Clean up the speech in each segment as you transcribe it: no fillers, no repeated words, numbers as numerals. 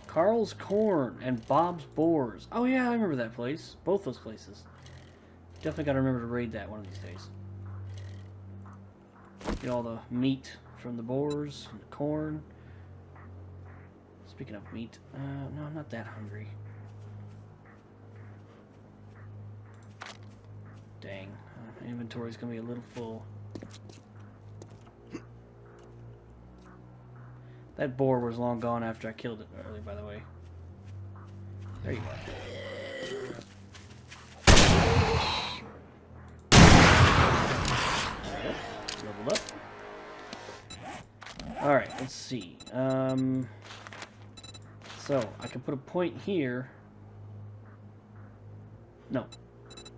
Carl's Corn and Bob's Boars. Oh yeah, I remember that place. Both those places. Definitely gotta remember to raid that one of these days. Get all the meat from the boars and the corn. Speaking of meat, no, I'm not that hungry. Dang, my inventory's gonna be a little full. That boar was long gone after I killed it earlier, by the way. There you are. Leveled up. Alright, let's see. So, I can put a point here. No.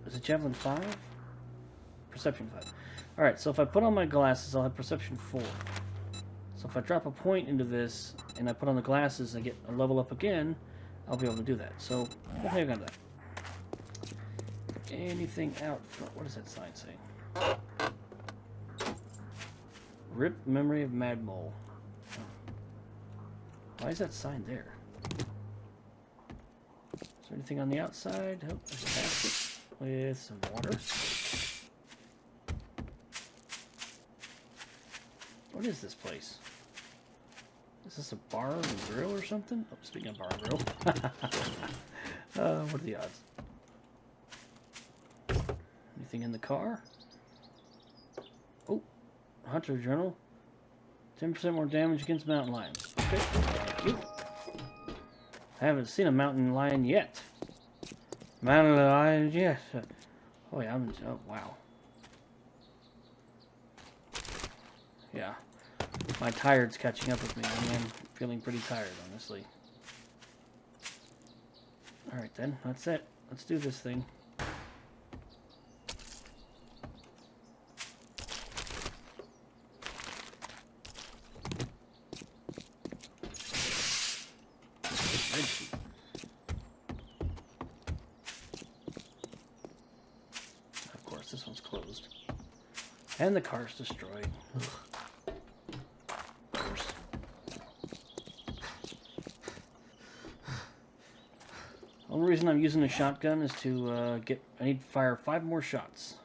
Is it Javelin 5? Perception 5. Alright, so if I put on my glasses, I'll have Perception 4. So if I drop a point into this, and I put on the glasses and get a level up again, I'll be able to do that. So, we'll hang on that. Anything out front? What does that sign say? Rip Memory of Mad Mole. Oh. Why is that sign there? Is there anything on the outside? Oh, there's a basket with some water. What is this place? Is this a bar and grill or something? Oh, speaking of bar and grill. What are the odds? Anything in the car? Oh, Hunter Journal. 10% more damage against mountain lions. Okay, thank you. I haven't seen a mountain lion yet. Mountain lion, yes. Oh yeah, oh wow. Yeah. My tired's catching up with me. I am feeling pretty tired, honestly. Alright then, that's it. Let's do this thing. Of course, this one's closed. And the car's destroyed. Ugh. The only reason I'm using a shotgun is to I need to fire 5 more shots.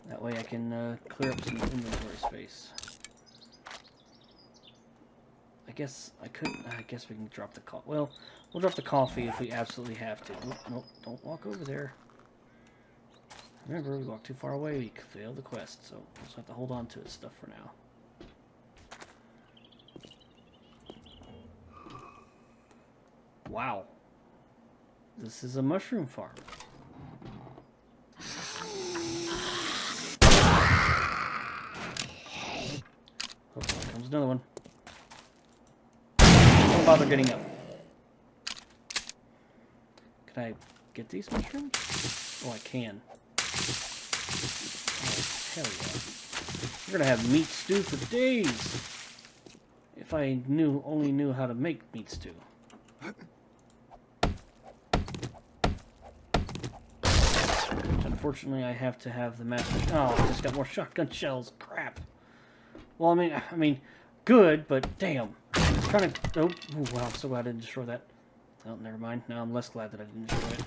That way I can clear up some inventory space. I guess we can drop the coffee. Well, we'll drop the coffee if we absolutely have to. Nope, nope, don't walk over there. Remember, we walk too far away, we could fail the quest, so we'll just have to hold on to his stuff for now. Wow. This is a mushroom farm. Oh, here comes another one. Don't bother getting up. Can I get these mushrooms? Oh, I can. Oh, hell yeah. We're gonna have meat stew for days. If I only knew how to make meat stew. Unfortunately, I have to have the master. Oh, I just got more shotgun shells. Crap. Well, I mean, good, but damn. I'm trying to. Oh, wow! So glad I didn't destroy that. Oh, never mind. Now I'm less glad that I didn't destroy it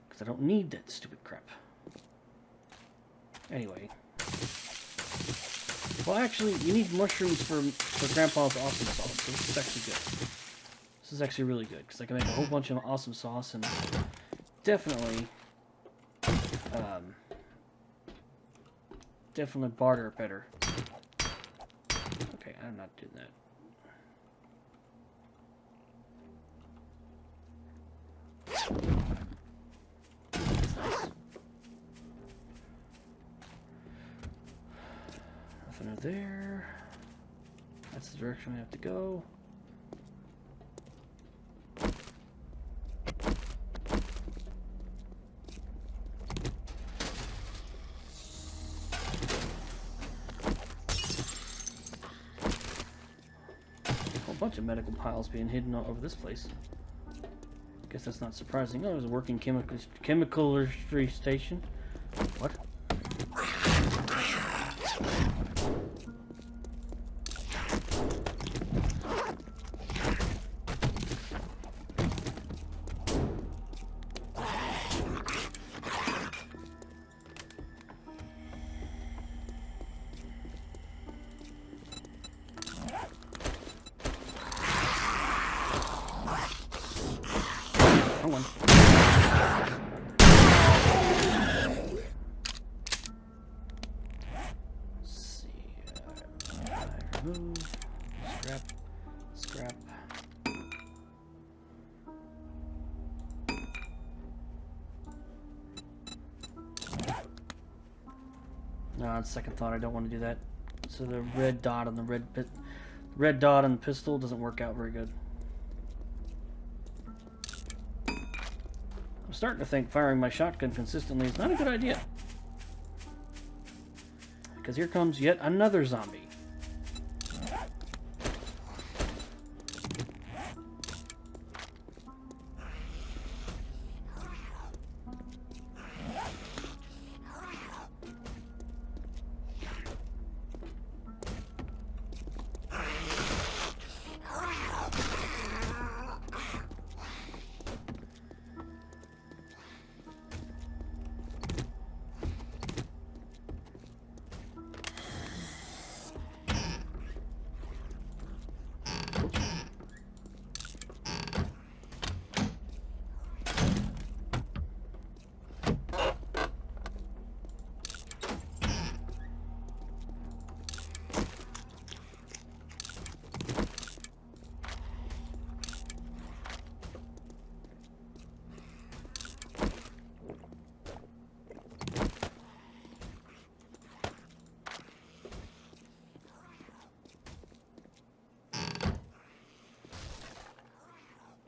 because I don't need that stupid crap. Anyway. Well, actually, you need mushrooms for Grandpa's awesome sauce. So this is actually good. This is actually really good because I can make a whole bunch of awesome sauce and definitely. Definitely barter better. Okay, I'm not doing that. That's nice. Nothing over there. That's the direction we have to go. Bunch of medical piles being hidden all over this place. Guess that's not surprising. Oh, there's a working chemistry station. What? No, on second thought, I don't want to do that. So the red dot on the red dot on the pistol doesn't work out very good. I'm starting to think firing my shotgun consistently is not a good idea. Because here comes yet another zombie.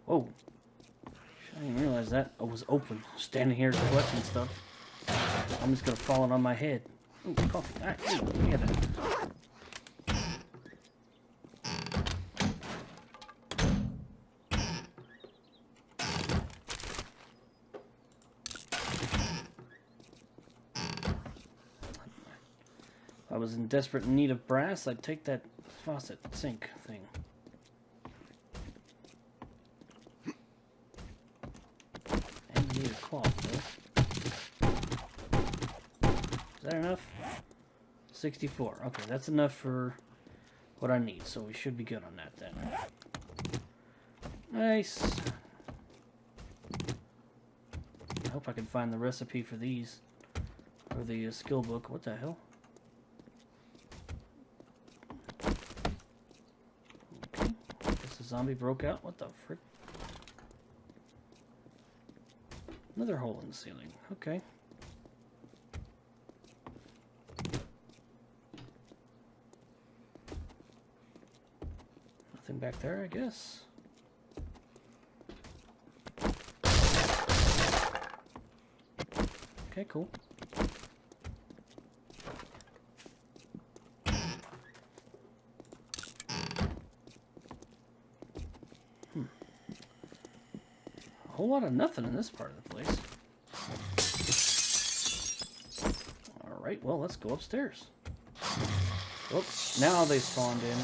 Oh, I didn't realize that I was open. Standing here collecting stuff. I'm just gonna fall on my head. Ooh, coffee. Ah, ooh, yeah, that. If I was in desperate need of brass, I'd take that faucet sink thing. Need a cloth, though. Is that enough? 64. Okay, that's enough for what I need, so we should be good on that then. Nice. I hope I can find the recipe for these. Or the skill book. What the hell? Okay. Guess the zombie broke out. What the frick? Another hole in the ceiling. Okay. Nothing back there, I guess. Okay, cool. A whole lot of nothing in this part of the place. Alright, well, let's go upstairs. Oops, now they spawned in.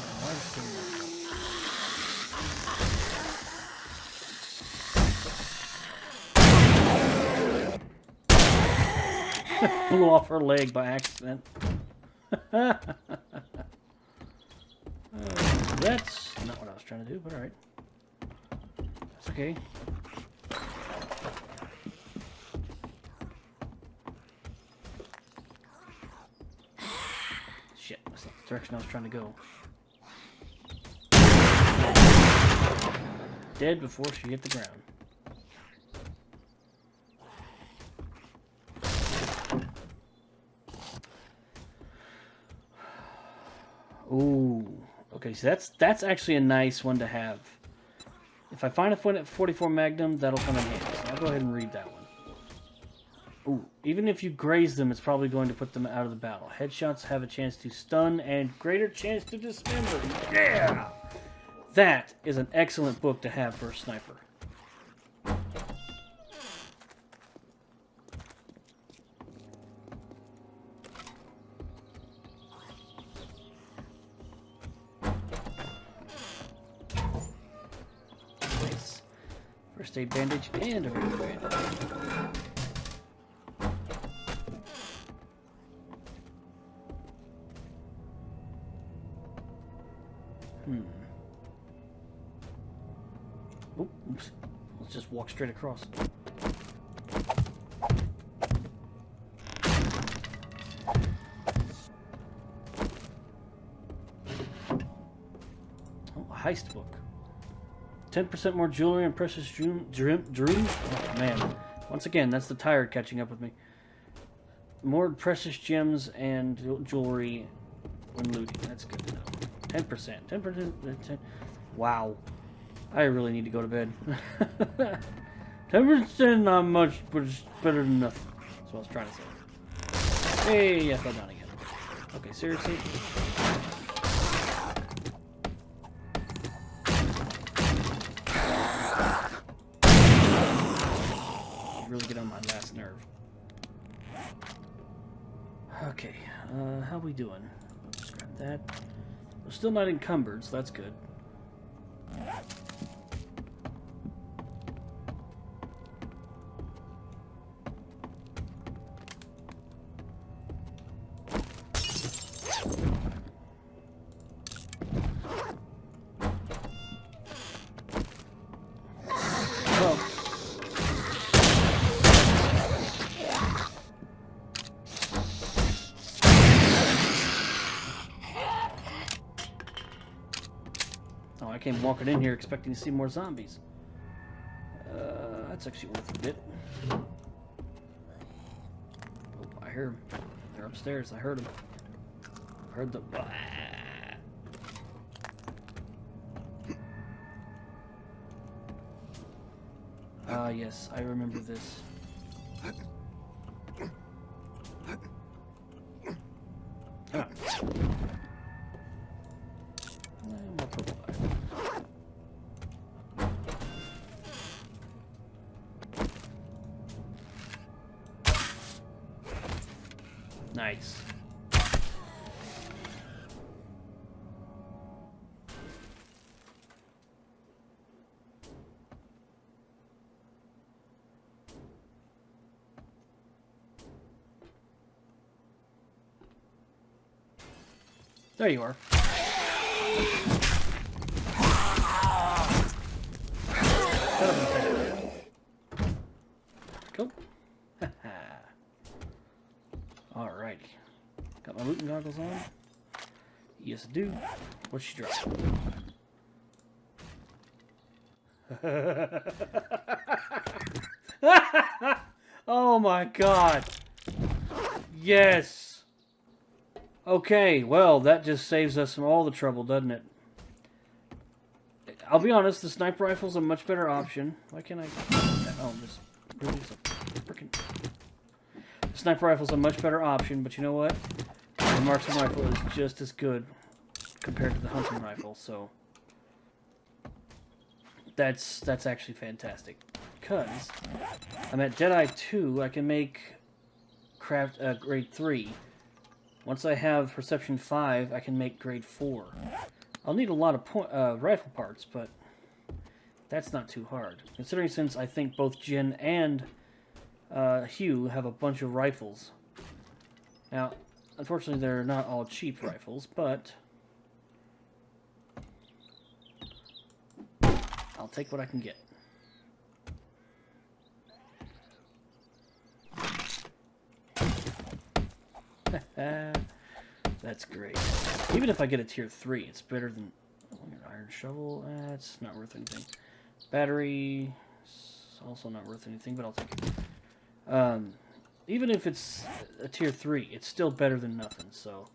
Blew off her leg by accident. That's not what I was trying to do, but alright. That's okay. Shit, that's not the direction I was trying to go. Dead before she hit the ground. Ooh, okay, so that's actually a nice one to have. If I find a 44 Magnum, that'll come in handy. So I'll go ahead and read that one. Ooh, even if you graze them, it's probably going to put them out of the battle. Headshots have a chance to stun and greater chance to dismember. Yeah! That is an excellent book to have for a sniper. Nice. First aid bandage and a regular bandage. Oops. Let's just walk straight across. Oh, a heist book. 10% more jewelry and precious dream. Oh, man. Once again, that's the tired catching up with me. More precious gems and jewelry when looting. That's good to know. 10%. 10%. Wow. I really need to go to bed. 10% not much, but it's better than nothing. That's what I was trying to say. Hey, I fell down again. Okay, seriously? Really get on my last nerve. Okay, how we doing? Let's grab that. We're still not encumbered, so that's good. I came walking in here expecting to see more zombies. That's actually worth a bit. Oh, I hear them. They're upstairs. I heard them. I heard the... Ah, yes. I remember this. Ah. More purple eye. Nice. There you are. Cool. Alrighty. Got my looting goggles on? Yes, I do. What's she drop? Oh my god. Yes. Okay, well, that just saves us from all the trouble, doesn't it? I'll be honest, the sniper rifle's a much better option. Why can't I... Oh, this really is a freaking... The sniper rifle's a much better option, but you know what? The Marksman Rifle is just as good compared to the hunting rifle, so... That's actually fantastic. Because I'm at Deadeye 2, I can make craft grade 3. Once I have Perception 5, I can make grade 4. I'll need a lot of rifle parts, but that's not too hard. Considering since I think both Jin and Hugh have a bunch of rifles. Now, unfortunately, they're not all cheap rifles, but I'll take what I can get. That's great. Even if I get a tier 3, it's better than iron shovel. It's not worth anything. Battery, also not worth anything, but I'll take it. Even if it's a tier 3, it's still better than nothing, so...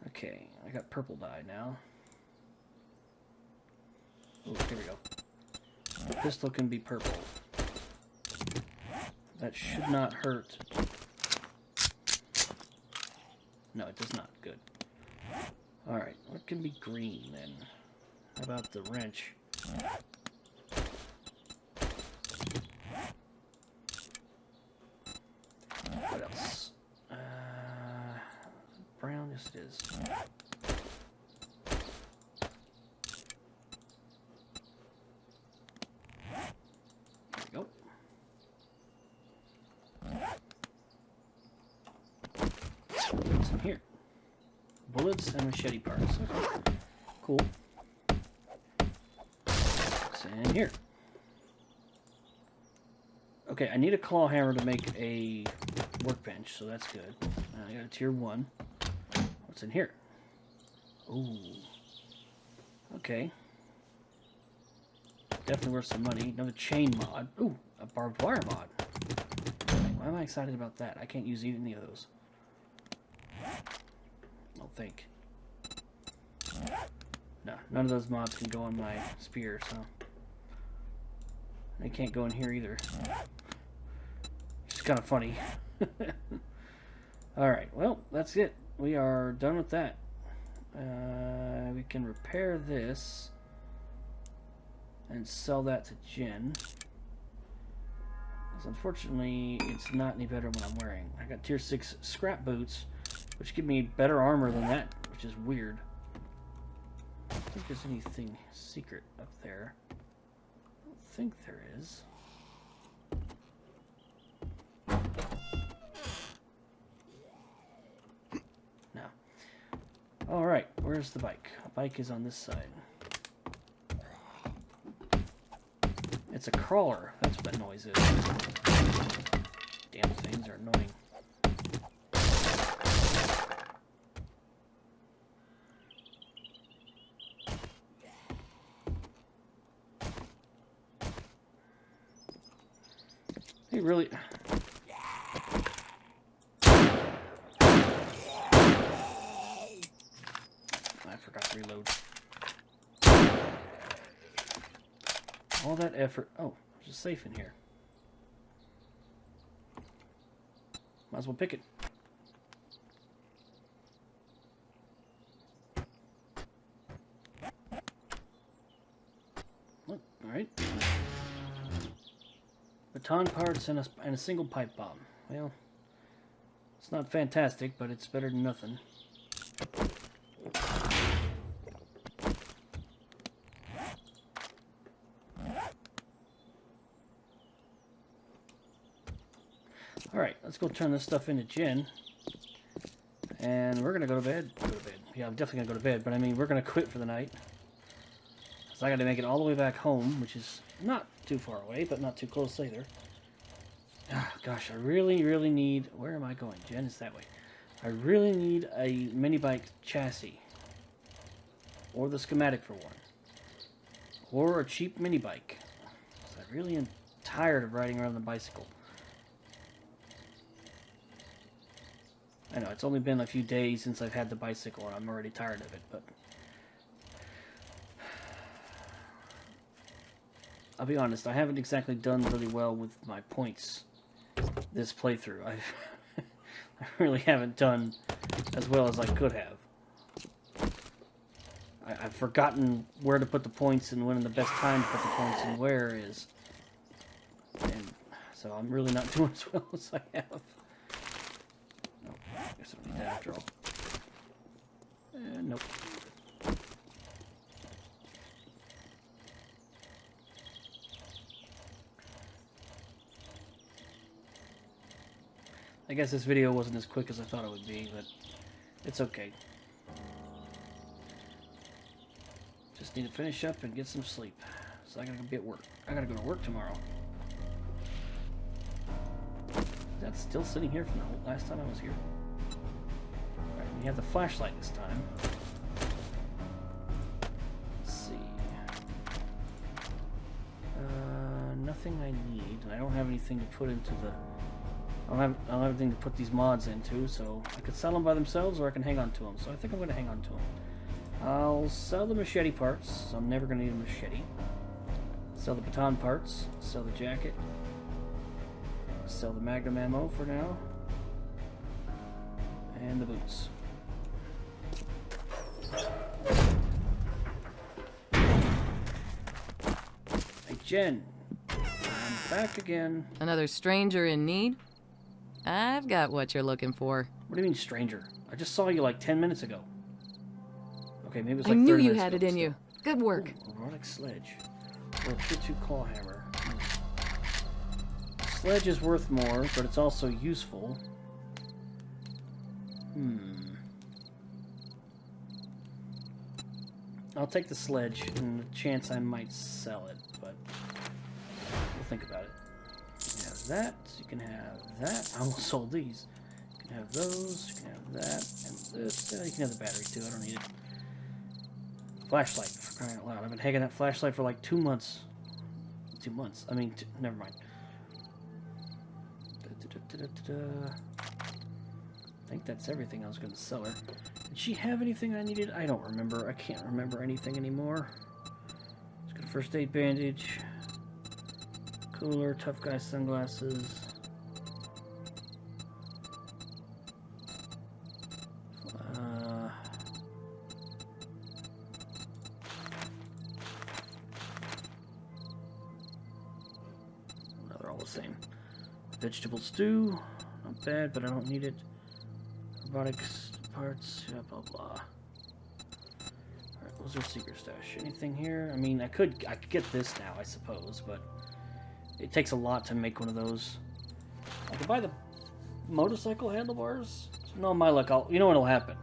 Okay, I got purple dye now. Oh, here we go. The pistol can be purple. That should not hurt. No, it does not. Good. Alright, what can be green then? How about the wrench? What else? Brown, yes it is. There we go. What's in here? Bullets and machete parts. Okay. Cool. What's in here? Okay, I need a claw hammer to make a workbench, so that's good. I got a tier 1. What's in here? Ooh. Okay. Definitely worth some money. Another chain mod. Ooh, a barbed wire mod. Why am I excited about that? I can't use any of those. I don't think. No, none of those mods can go on my spear, so... They can't go in here either. It's kind of funny. Alright, well, that's it. We are done with that. We can repair this and sell that to Jen. Because unfortunately, it's not any better than what I'm wearing. I got tier 6 scrap boots, which give me better armor than that, which is weird. I don't think there's anything secret up there. I don't think there is. No. Alright, where's the bike? The bike is on this side. It's a crawler. That's what that noise is. Damn things are annoying. He really... I forgot to reload. All that effort. Oh, there's a safe in here. Might as well pick it. Look, alright. Baton parts and a single pipe bomb. Well, it's not fantastic, but it's better than nothing. Alright, let's go turn this stuff into Jen. And we're gonna go to bed. Yeah, I'm definitely gonna go to bed, but I mean, we're gonna quit for the night. So I gotta make it all the way back home, which is not too far away, but not too close either. Ah, gosh, I really, really need... Where am I going? Jen is that way. I really need a mini bike chassis. Or the schematic for one. Or a cheap mini bike. I really am tired of riding around on the bicycle. I know, it's only been a few days since I've had the bicycle, and I'm already tired of it, but... I'll be honest, I haven't exactly done really well with my points this playthrough. I really haven't done as well as I could have. I've forgotten where to put the points and when the best time to put the points and where is. And so I'm really not doing as well as I have. Nope, I guess I don't need that after all. Nope. I guess this video wasn't as quick as I thought it would be, but it's okay. Just need to finish up and get some sleep. So I gotta be at work. I gotta go to work tomorrow. Is that still sitting here from the last time I was here? Alright, we have the flashlight this time. Let's see. Nothing I need. I don't have anything to put into the... I don't have anything to put these mods into, so I could sell them by themselves or I can hang on to them. So I think I'm going to hang on to them. I'll sell the machete parts, so I'm never going to need a machete. Sell the baton parts, sell the jacket, sell the magnum ammo for now, and the boots. Hey Jen, I'm back again. Another stranger in need? I've got what you're looking for. What do you mean, stranger? I just saw you like 10 minutes ago. Okay, maybe it was like 30 I knew minutes you had ago, it in you. Good work. Ooh, a erotic sledge. Or a tier 2 claw hammer. Sledge is worth more, but it's also useful. I'll take the sledge, and the chance I might sell it, but we'll think about it. You can have that, you can have that. I almost sold these. You can have those, you can have that, and this. You can have the battery too, I don't need it. Flashlight, for crying out loud. I've been hanging that flashlight for like 2 months. 2 months. I mean, never mind. I think that's everything I was going to sell her. Did she have anything I needed? I don't remember. I can't remember anything anymore. Let's get a first aid bandage. Cooler, tough guy sunglasses. They're all the same. Vegetable stew. Not bad, but I don't need it. Robotics parts, yeah, blah blah. Alright, what's our secret stash? Anything here? I mean, I could get this now, I suppose, but it takes a lot to make one of those. I could buy the motorcycle handlebars. No, my luck. You know what'll happen?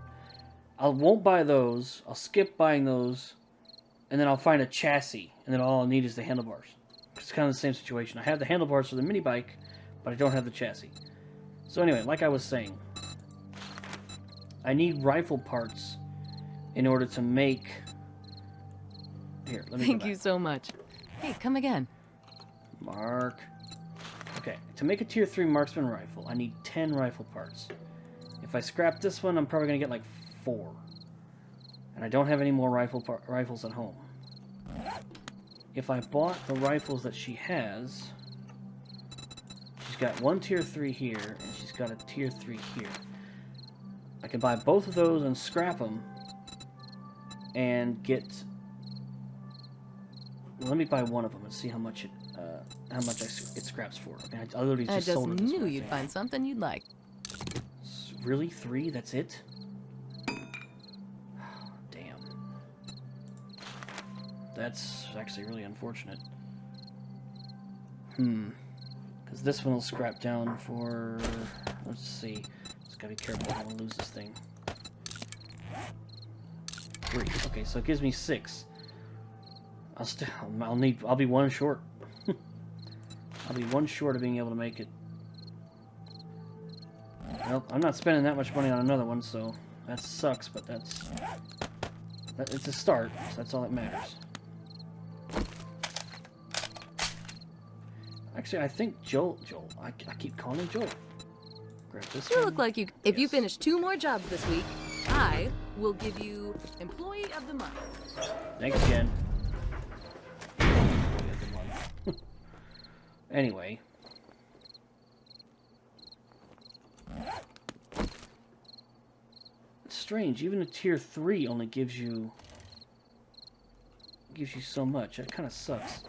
I won't buy those. I'll skip buying those, and then I'll find a chassis, and then all I'll need is the handlebars. It's kind of the same situation. I have the handlebars for the mini bike, but I don't have the chassis. So anyway, like I was saying, I need rifle parts in order to make... Here, let me Thank you so much. Hey, come again. Mark. Okay, to make a tier 3 marksman rifle, I need 10 rifle parts. If I scrap this one, I'm probably going to get like 4. And I don't have any more rifles at home. If I bought the rifles that she has... She's got one tier 3 here, and she's got a tier 3 here. I can buy both of those and scrap them, and get... Well, let me buy one of them and see how much it scraps for. I mean, I literally just sold it this knew morning. you'd find something you'd like. Really? 3? That's it? Damn. That's actually really unfortunate. Because this one will scrap down for... Let's see. Just gotta be careful. I don't lose this thing. 3. Okay, so it gives me 6. I'll be one short. I'll be one short of being able to make it. Well, I'm not spending that much money on another one, so that sucks, but it's a start, so that's all that matters. Actually, I think Joel, I keep calling him Joel. Grab this You one. look like you... If you finish 2 more jobs this week, I will give you Employee of the Month. Thanks, Jen. Anyway. It's strange, even a tier 3 only gives you so much. That kind of sucks.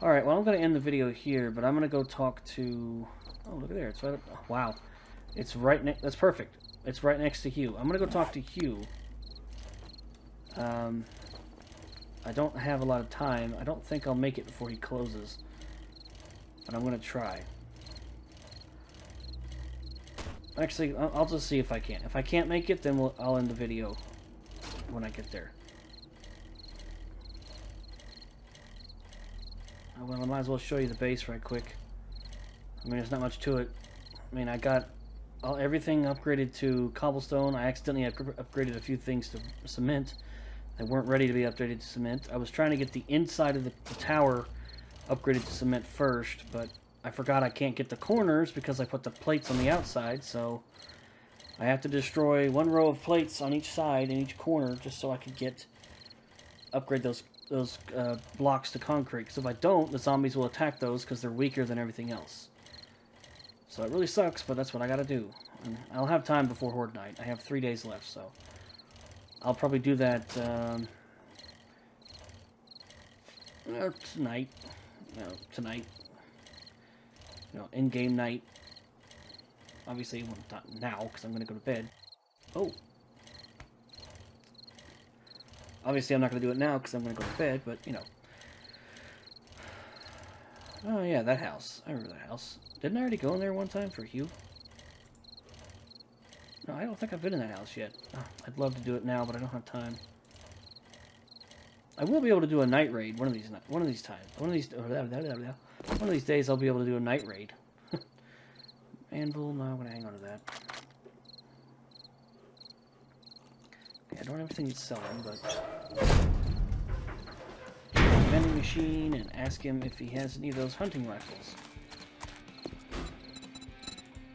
Alright, well, I'm going to end the video here, but I'm going to go talk to... Oh, look at there. It's right up... Oh, wow. It's right next... That's perfect. It's right next to Hugh. I'm going to go talk to Hugh. I don't have a lot of time. I don't think I'll make it before he closes. But I'm going to try. Actually, I'll just see if I can. If I can't make it, then I'll end the video when I get there. Well, I might as well show you the base right quick. I mean, there's not much to it. I mean, I got everything upgraded to cobblestone. I accidentally upgraded a few things to cement. They weren't ready to be upgraded to cement. I was trying to get the inside of the tower upgraded to cement first, but I forgot I can't get the corners because I put the plates on the outside, so I have to destroy 1 row of plates on each side and each corner just so I can upgrade those blocks to concrete, because if I don't, the zombies will attack those because they're weaker than everything else. So it really sucks, but that's what I gotta do. And I'll have time before Horde Night. I have 3 days left, so I'll probably do that tonight. Tonight. In-game night. Obviously, well, not now, because I'm gonna go to bed. Oh. Obviously, I'm not going to do it now because I'm going to go to bed, but, you know. Oh, yeah, that house. I remember that house. Didn't I already go in there one time for Hugh? No, I don't think I've been in that house yet. Oh, I'd love to do it now, but I don't have time. I will be able to do a night raid one of these times. One of these days, I'll be able to do a night raid. Anvil, no, I'm going to hang on to that. I don't have everything he's selling, but vending machine and ask him if he has any of those hunting rifles.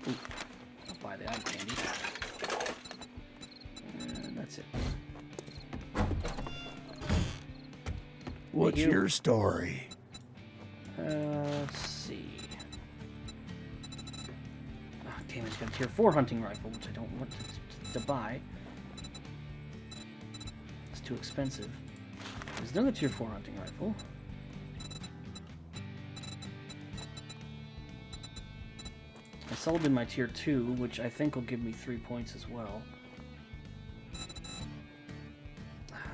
Ooh, I'll buy the eye candy. And that's it. What's your story? Let's see. Oh, damn it, it's got a tier 4 hunting rifle, which I don't want to buy. It's too expensive. There's another tier 4 hunting rifle. I sold in my tier 2, which I think will give me 3 points as well.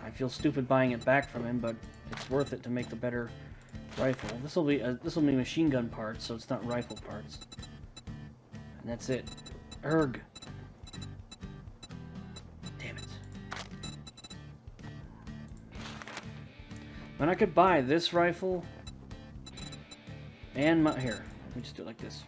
I feel stupid buying it back from him, but it's worth it to make the better rifle. This will be machine gun parts, so it's not rifle parts. And that's it. Erg. Damn it. When I could buy this rifle and my here, let me just do it like this.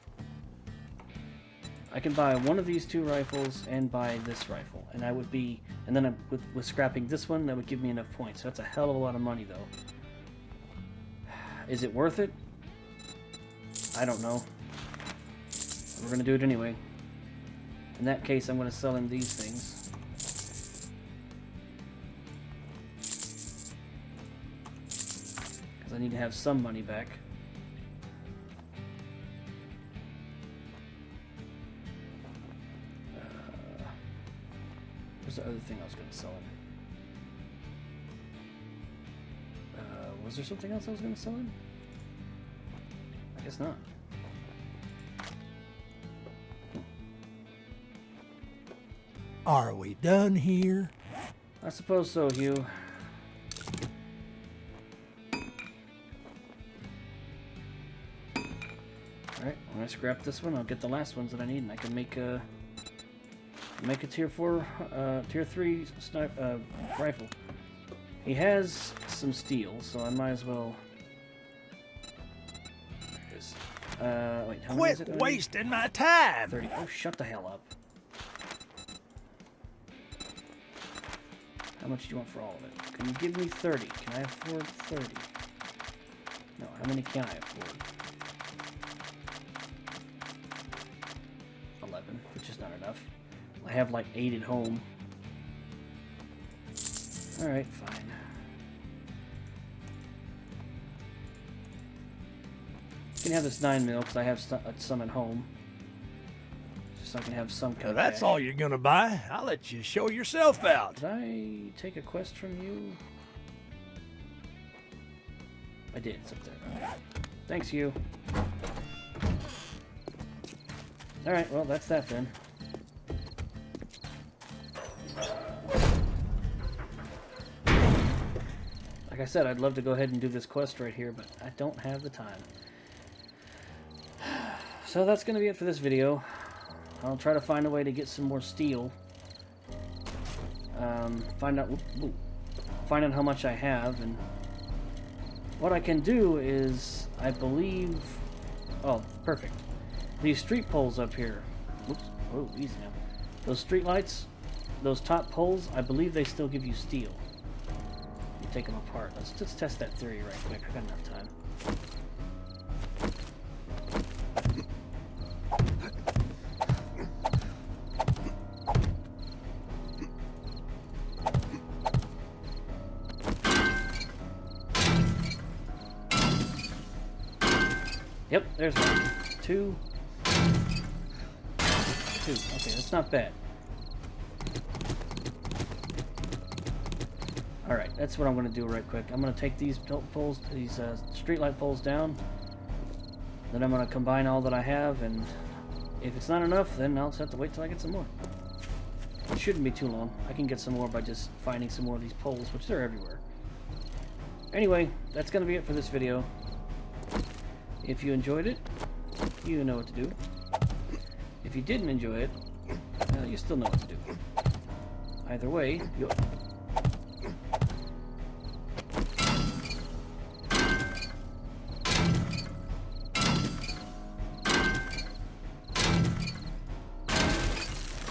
I can buy one of these 2 rifles and buy this rifle, and I would be, and then with scrapping this one, that would give me enough points. So that's a hell of a lot of money, though. Is it worth it? I don't know. We're gonna do it anyway. In that case, I'm gonna sell him these things. Because I need to have some money back. Where's the other thing I was gonna sell him? Was there something else I was going to sell him? I guess not. Are we done here? I suppose so, Hugh. Alright, when I scrap this one, I'll get the last ones that I need, and I can make a tier 4, tier 3 rifle. He has some steel, so I might as well. There it is. Wait, how many is it? Quit wasting my time! 30. Oh, shut the hell up. How much do you want for all of it? Can you give me 30? Can I afford 30? No, how many can I afford? 11, which is not enough. I have like 8 at home. Alright, fine. You can have this 9mm because I have some at home. Just so I can have some kind of That's cash. all you're gonna buy. I'll let you show yourself out. Did I take a quest from you? I did, it's up there. Thanks, you. Alright, well, that's that then. Like I said, I'd love to go ahead and do this quest right here, but I don't have the time. So that's going to be it for this video. I'll try to find a way to get some more steel. Find out how much I have, and what I can do is, I believe... Oh, perfect. These street poles up here. Oops. Oh, easy now. Those street lights, those top poles, I believe they still give you steel. You take them apart. Let's just test that theory right quick. I got enough time. Yep, there's one. 2. 2. Okay, that's not bad. Alright, that's what I'm going to do right quick. I'm going to take these poles, these streetlight poles down. Then I'm going to combine all that I have, and if it's not enough, then I'll just have to wait till I get some more. It shouldn't be too long. I can get some more by just finding some more of these poles, which they're everywhere. Anyway, that's going to be it for this video. If you enjoyed it, you know what to do. If you didn't enjoy it, well, you still know what to do. Either way, you'll...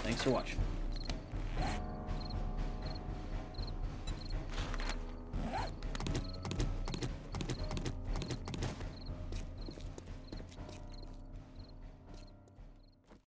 Thanks for watching.